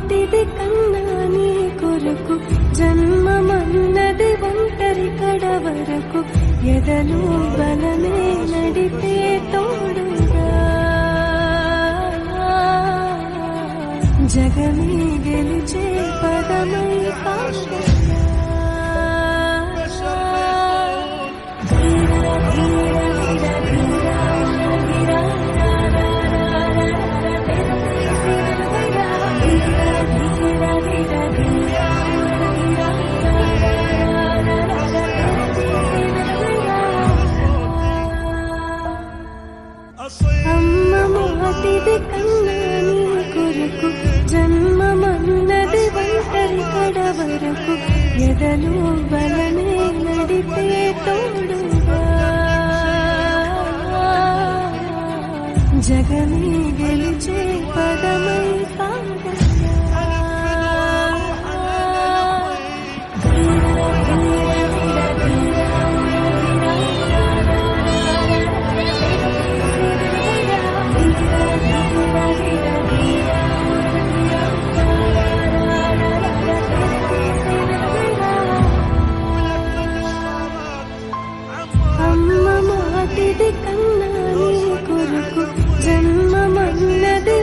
మాటిది కన్నా నీ కొరకు జన్మమన్నది ఒంటరి కడ వరకు ఎదలు బలమే నడిపే తోడుగా జగమే గెలిచే పదమై పాడగా అమ్మ మాటిది కన్నా నీ కొరకు జన్మమన్నది ఒంటరి కడ వరకు ఎదలు బలమే నడిపే తోడుగా జగమే గెలిచే పదమై పాడగా అమ్మ మాటిది కన్నా నీ కొరకు జన్మమన్నది